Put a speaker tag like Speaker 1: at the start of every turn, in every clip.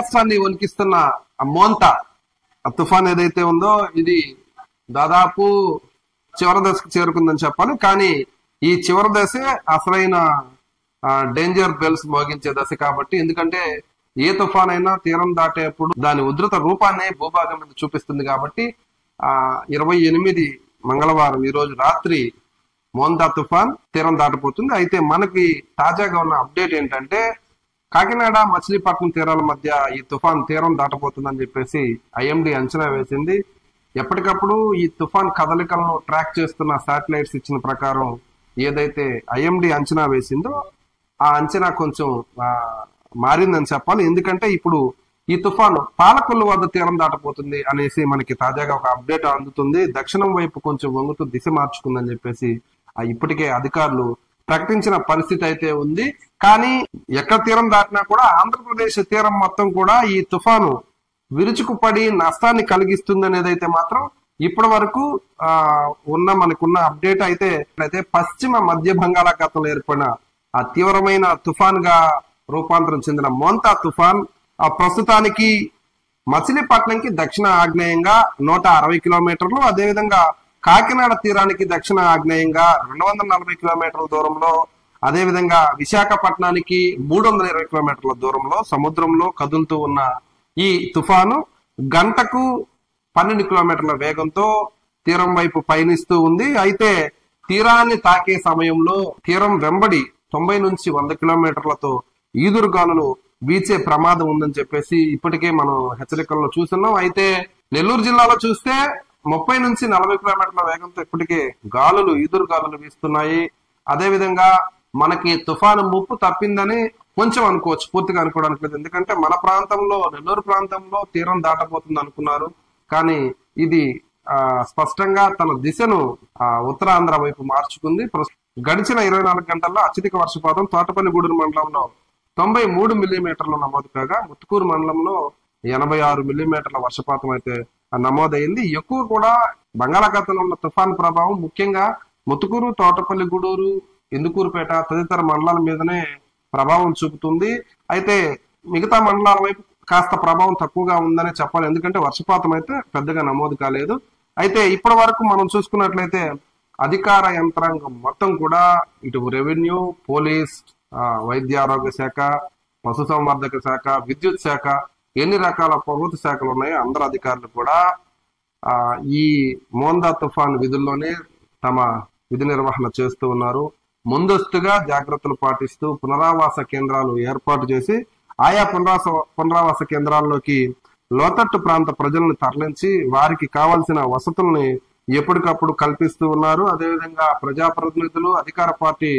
Speaker 1: రాష్ట్రాన్ని వణికిస్తున్న మోంతా తుఫాన్ ఏదైతే ఉందో ఇది దాదాపు చివరి దశకు చేరుకుందని చెప్పాలి. కానీ ఈ చివరి దశే అసలైన డేంజర్ బెల్స్ మోగించే దశ కాబట్టి, ఎందుకంటే ఏ తుఫాన్ అయినా తీరం దాటేప్పుడు దాని ఉధృత రూపాన్ని భూభాగం మీద చూపిస్తుంది కాబట్టి 28 మంగళవారం ఈ రోజు రాత్రి మోంతా తుఫాన్ తీరం దాటపోతుంది. అయితే మనకి తాజాగా ఉన్న అప్డేట్ ఏంటంటే కాకినాడ మచిలీపట్నం తీరాల మధ్య ఈ తుఫాన్ తీరం దాటపోతుందని చెప్పేసి ఐఎండీ అంచనా వేసింది. ఎప్పటికప్పుడు ఈ తుఫాన్ కదలికలను ట్రాక్ చేస్తున్న శాటిలైట్స్ ఇచ్చిన ప్రకారం ఏదైతే ఐఎండీ అంచనా వేసిందో ఆ అంచనా కొంచెం మారిందని చెప్పాలి. ఎందుకంటే ఇప్పుడు ఈ తుఫాను పాలకొల్లు వద్ద తీరం దాటపోతుంది అనేసి మనకి తాజాగా ఒక అప్డేట్ అందుతుంది. దక్షిణం వైపు కొంచెం వంగుతూ దిశ మార్చుకుందని చెప్పేసి ఇప్పటికే అధికారులు ప్రకటించిన పరిస్థితి అయితే ఉంది. కానీ ఎక్కడ తీరం దాటినా కూడా ఆంధ్రప్రదేశ్ తీరం మొత్తం కూడా ఈ తుఫాను విరుచుకుపడి నష్టాన్ని కలిగిస్తుంది అనేది అయితే మాత్రం ఇప్పటి వరకు మనకున్న అప్డేట్ అయితే పశ్చిమ మధ్య బంగాళాఖాతంలో ఏర్పడిన ఆ తీవ్రమైన తుఫాన్ గా రూపాంతరం చెందిన మోంతా తుఫాన్ ప్రస్తుతానికి మచిలీపట్నంకి దక్షిణ ఆగ్నేయంగా 160 కిలోమీటర్లు, అదేవిధంగా కాకినాడ తీరానికి దక్షిణ ఆగ్నేయంగా 240 కిలోమీటర్ల దూరంలో, అదేవిధంగా విశాఖపట్నానికి 320 కిలోమీటర్ల దూరంలో సముద్రంలో కదులుతూ ఉన్న ఈ తుఫాను గంటకు 12 కిలోమీటర్ల వేగంతో తీరం వైపు పయనిస్తూ ఉంది. అయితే తీరాన్ని తాకే సమయంలో తీరం వెంబడి 90 నుంచి 100 కిలోమీటర్లతో ఈదురుగాలులు వీచే ప్రమాదం ఉందని చెప్పేసి ఇప్పటికే మనం హెచ్చరికల్లో చూస్తున్నాం. అయితే నెల్లూరు జిల్లాలో చూస్తే 30 నుంచి 40 కిలోమీటర్ల వేగంతో ఇప్పటికే ఈదురు గాలులు వీస్తున్నాయి. అదేవిధంగా మనకి తుఫాను ముప్పు తప్పిందని కొంచెం అనుకోవచ్చు, పూర్తిగా అనుకోవడానికి లేదు. ఎందుకంటే మన ప్రాంతంలో నెల్లూరు ప్రాంతంలో తీరం దాటబోతుంది అనుకున్నారు, కానీ ఇది స్పష్టంగా తన దిశను ఉత్తరాంధ్ర వైపు మార్చుకుంది. గడిచిన 24 గంటల్లో అత్యధిక వర్షపాతం తోటపల్లి గూడూరు మండలంలో 93 మిల్లీమీటర్లు నమోదు కాగా ముత్తుకూరు మండలంలో 86 మిల్లీమీటర్ల వర్షపాతం అయితే నమోదైంది. ఎక్కువ కూడా బంగాళాఖాతంలో ఉన్న తుఫాన్ ప్రభావం ముఖ్యంగా ముత్తుకూరు, తోటపల్లి గూడూరు, ఇందుకూరుపేట తదితర మండలాల మీదనే ప్రభావం చూపుతుంది. అయితే మిగతా మండలాల వైపు కాస్త ప్రభావం తక్కువగా ఉందనే చెప్పాలి, ఎందుకంటే వర్షపాతం అయితే పెద్దగా నమోదు కాలేదు. అయితే ఇప్పటి వరకు మనం చూసుకున్నట్లయితే అధికార యంత్రాంగం మొత్తం కూడా ఇటు రెవెన్యూ, పోలీస్, వైద్య ఆరోగ్య శాఖ, పశుసంవర్ధక శాఖ, విద్యుత్ శాఖ, ఎన్ని రకాల ప్రభుత్వ శాఖలు ఉన్నాయో అందరు అధికారులు కూడా ఈ మోంతా తుఫాన్ విధుల్లోనే తమ విధి నిర్వహణ చేస్తూ ఉన్నారు. ముందస్తుగా జాగ్రత్తలు పాటిస్తూ పునరావాస కేంద్రాలు ఏర్పాటు చేసి ఆయా పునరావాస కేంద్రాల్లోకి లోతట్టు ప్రాంత ప్రజలను తరలించి వారికి కావాల్సిన వసతుల్ని ఎప్పటికప్పుడు కల్పిస్తూ ఉన్నారు. అదేవిధంగా ప్రజాప్రతినిధులు, అధికార పార్టీ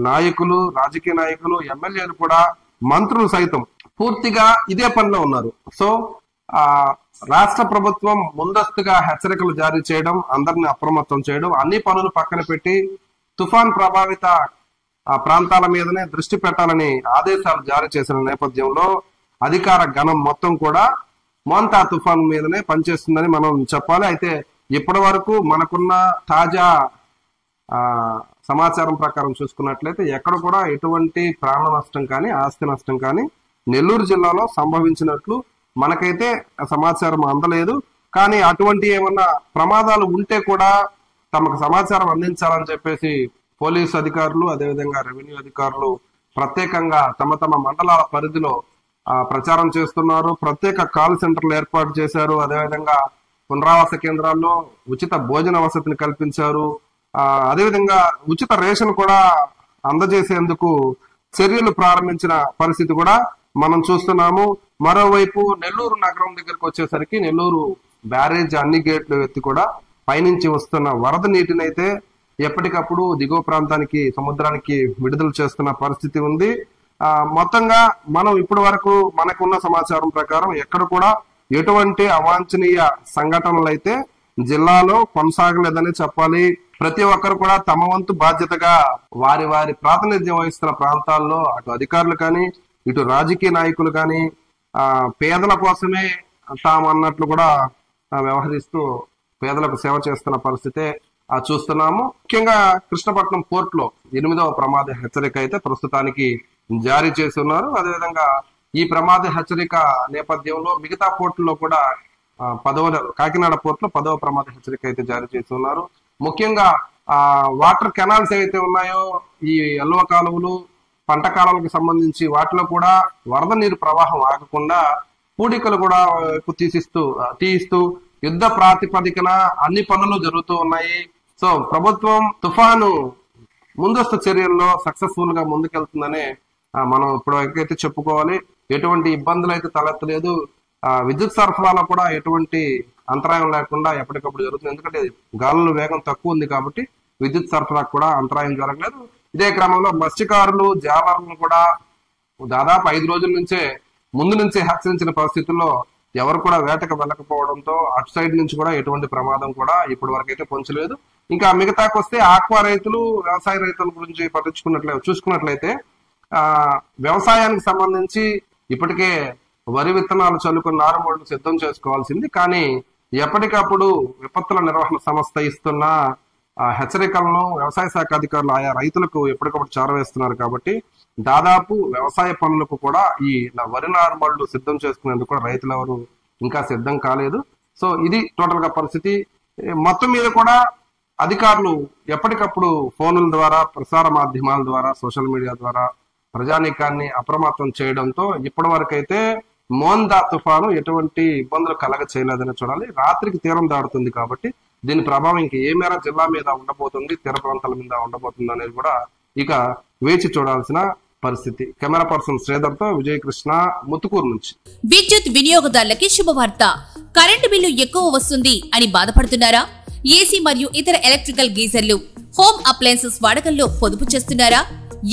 Speaker 1: నాయకులు, రాజకీయ నాయకులు, ఎమ్మెల్యేలు కూడా, మంత్రులు సైతం పూర్తిగా ఇదే పనిలో ఉన్నారు. సో రాష్ట్ర ప్రభుత్వం ముందస్తుగా హెచ్చరికలు జారీ చేయడం, అందరిని అప్రమత్తం చేయడం, అన్ని పనులు పక్కన పెట్టి తుఫాన్ ప్రభావిత ప్రాంతాల మీదనే దృష్టి పెట్టాలని ఆదేశాలు జారీ చేసిన నేపథ్యంలో అధికార గణం మొత్తం కూడా మోంతా తుఫాన్ మీదనే పనిచేస్తుందని మనం చెప్పాలి. అయితే ఇప్పటి వరకు మనకున్న తాజా సమాచారం ప్రకారం చూసుకున్నట్లయితే ఎక్కడ కూడా ఎటువంటి ప్రాణ నష్టం కానీ ఆస్తి నష్టం కానీ నెల్లూరు జిల్లాలో సంభవించినట్లు మనకైతే సమాచారం అందలేదు. కానీ అటువంటి ఏమన్నా ప్రమాదాలు ఉంటే కూడా తమకు సమాచారం అందించాలని చెప్పేసి పోలీసు అధికారులు, అదేవిధంగా రెవెన్యూ అధికారులు ప్రత్యేకంగా తమ తమ మండలాల పరిధిలో ప్రచారం చేస్తున్నారు. ప్రత్యేక కాల్ సెంటర్లు ఏర్పాటు చేశారు. అదేవిధంగా పునరావాస కేంద్రాల్లో ఉచిత భోజన వసతిని కల్పించారు. అదేవిధంగా ఉచిత రేషన్ కూడా అందజేసేందుకు చర్యలు ప్రారంభించిన పరిస్థితి కూడా మనం చూస్తున్నాము. మరోవైపు నెల్లూరు నగరం దగ్గరకు వచ్చేసరికి నెల్లూరు బ్యారేజ్ అన్ని గేట్లు ఎత్తి కూడా పైనుంచి వస్తున్న వరద నీటిని అయితే ఎప్పటికప్పుడు దిగువ ప్రాంతానికి, సముద్రానికి విడుదల చేస్తున్న పరిస్థితి ఉంది. మొత్తంగా మనం ఇప్పటి వరకు మనకున్న సమాచారం ప్రకారం ఎక్కడ కూడా ఎటువంటి అవాంఛనీయ సంఘటనలు అయితే జిల్లాలో కొనసాగలేదని చెప్పాలి. ప్రతి ఒక్కరు కూడా తమ వంతు బాధ్యతగా వారి వారి ప్రాతినిధ్యం వహిస్తున్న ప్రాంతాల్లో అటు అధికారులు కానీ, ఇటు రాజకీయ నాయకులు కానీ పేదల కోసమే తాము అన్నట్లు కూడా వ్యవహరిస్తూ పేదలకు సేవ చేస్తున్న పరిస్థితే చూస్తున్నాము. ముఖ్యంగా కృష్ణపట్నం పోర్ట్ లో 8వ ప్రమాద హెచ్చరిక అయితే ప్రస్తుతానికి జారీ చేస్తున్నారు. అదేవిధంగా ఈ ప్రమాద హెచ్చరిక నేపథ్యంలో మిగతా పోర్టుల్లో కూడా కాకినాడ పోర్టులో 10వ ప్రమాద హెచ్చరిక అయితే జారీ చేస్తున్నారు. ముఖ్యంగా వాటర్ కెనాల్స్ ఏవైతే ఉన్నాయో, ఈ ఎల్వ కాలువలు, పంట కాలువలకు సంబంధించి వాటిలో కూడా వరద నీరు ప్రవాహం ఆగకుండా పూడికలు కూడా తీయిస్తూ యుద్ధ ప్రాతిపదికన అన్ని పనులు జరుగుతూ ఉన్నాయి. సో ప్రభుత్వం తుఫాను ముందస్తు చర్యల్లో సక్సెస్ఫుల్ గా ముందుకెళ్తుందనే మనం ఇప్పటివరకైతే చెప్పుకోవాలి. ఎటువంటి ఇబ్బందులు అయితే తలెత్తలేదు. విద్యుత్ సరఫరాలో కూడా ఎటువంటి అంతరాయం లేకుండా ఎప్పటికప్పుడు జరుగుతుంది. ఎందుకంటే గాలుల వేగం తక్కువ ఉంది కాబట్టి విద్యుత్ సరఫరా కూడా అంతరాయం జరగలేదు. ఇదే క్రమంలో మత్స్యకారులు, జాలర్లను కూడా దాదాపు 5 రోజుల ముందు నుంచే హెచ్చరించిన పరిస్థితుల్లో ఎవరు కూడా వేటకు వెళ్ళకపోవడంతో అటు సైడ్ నుంచి కూడా ఎటువంటి ప్రమాదం కూడా ఇప్పటి వరకు అయితే పొంచలేదు. ఇంకా మిగతాకు వస్తే ఆక్వా రైతులు, వ్యవసాయ రైతుల గురించి చూసుకున్నట్లయితే వ్యవసాయానికి సంబంధించి ఇప్పటికే వరి విత్తనాలు చల్లుకున్న నారుమడులు సిద్ధం చేసుకోవాల్సింది. కానీ ఎప్పటికప్పుడు విపత్తుల నిర్వహణ సంస్థ ఇస్తున్న హెచ్చరికలను వ్యవసాయ శాఖ అధికారులు ఆయా రైతులకు ఎప్పటికప్పుడు చేరవేస్తున్నారు. కాబట్టి దాదాపు వ్యవసాయ పనులకు కూడా ఈ వరి నారుమడులు సిద్ధం చేసుకునేందుకు కూడా రైతులు ఎవరు ఇంకా సిద్ధం కాలేదు. సో ఇది టోటల్ గా పరిస్థితి. మొత్తం మీద కూడా అధికారులు ఎప్పటికప్పుడు ఫోన్ల ద్వారా, ప్రసార మాధ్యమాల ద్వారా, సోషల్ మీడియా ద్వారా ప్రజానీకాన్ని అప్రమత్తం చేయడంతో ఇప్పటి వరకైతే మోందా తుఫాను ఎటువంటి ఇబ్బందులు కలగ చేయలేదని చూడాలి. రాత్రికి తీరం దాడుతుంది కాబట్టి దీని ప్రభావం ఇంక ఏ మేర జిల్లా మీద ఉండబోతుంది, తీర ప్రాంతాల మీద ఉండబోతుంది అనేది కూడా ఇక వేచి చూడాల్సిన పరిస్థితి. కెమెరా పర్సన్ శ్రీధర్ తో విజయకృష్ణ, ముత్తుకూరు నుంచి.
Speaker 2: విద్యుత్ వినియోగదారులకి శుభవార్త. కరెంటు బిల్లు ఎక్కువ వస్తుంది అని బాధపడుతున్నారా? ఏసీ మరియు ఇతర ఎలక్ట్రికల్ గీజర్లు, హోమ్ అప్లయన్సెస్ వాడకంలో పొదుపు చేస్తున్నారా?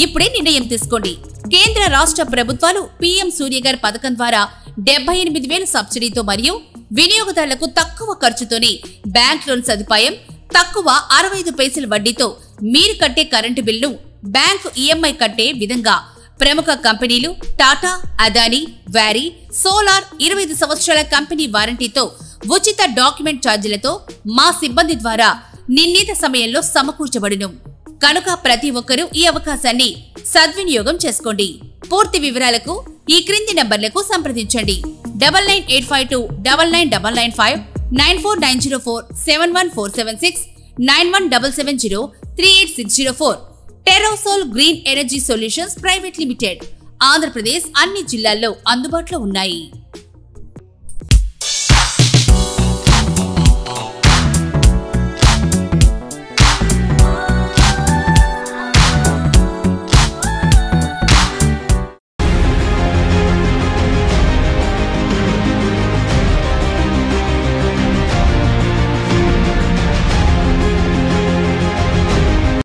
Speaker 2: ఇప్పుడే నిర్ణయం తీసుకోండి. కేంద్ర రాష్ట్ర ప్రభుత్వాలు పీఎం సూర్యఘర్ పథకం ద్వారా 78,000 సబ్సిడీతో మరియు వినియోగదారులకు తక్కువ ఖర్చుతోనే బ్యాంక్ లోన్ సదుపాయం, తక్కువ 65 పైసల వడ్డీతో మీరు కట్టే కరెంటు బిల్లు బ్యాంకు ఈఎంఐ కట్టే విధంగా ప్రముఖ కంపెనీలు టాటా, అదానీ, వ్యారీ, సోలార్ 25 సంవత్సరాల కంపెనీ వారంటీతో ఉచిత డాక్యుమెంట్ ఛార్జీలతో మా సిబ్బంది ద్వారా నిర్ణీత సమయంలో సమకూర్చబడును. కనుక ప్రతి ఒక్కరూ ఈ అవకాశాన్ని సద్వినియోగం చేసుకోండి. పూర్తి వివరాలకు ఈ క్రింది నంబర్లకు సంప్రదించండి. 9985 2999995, 94904 71476, 917770 38604. Terosol Green Energy Solutions Private Limited, Andhra Pradesh అన్ని జిల్లాల్లో అందుబాటులో ఉన్నాయి.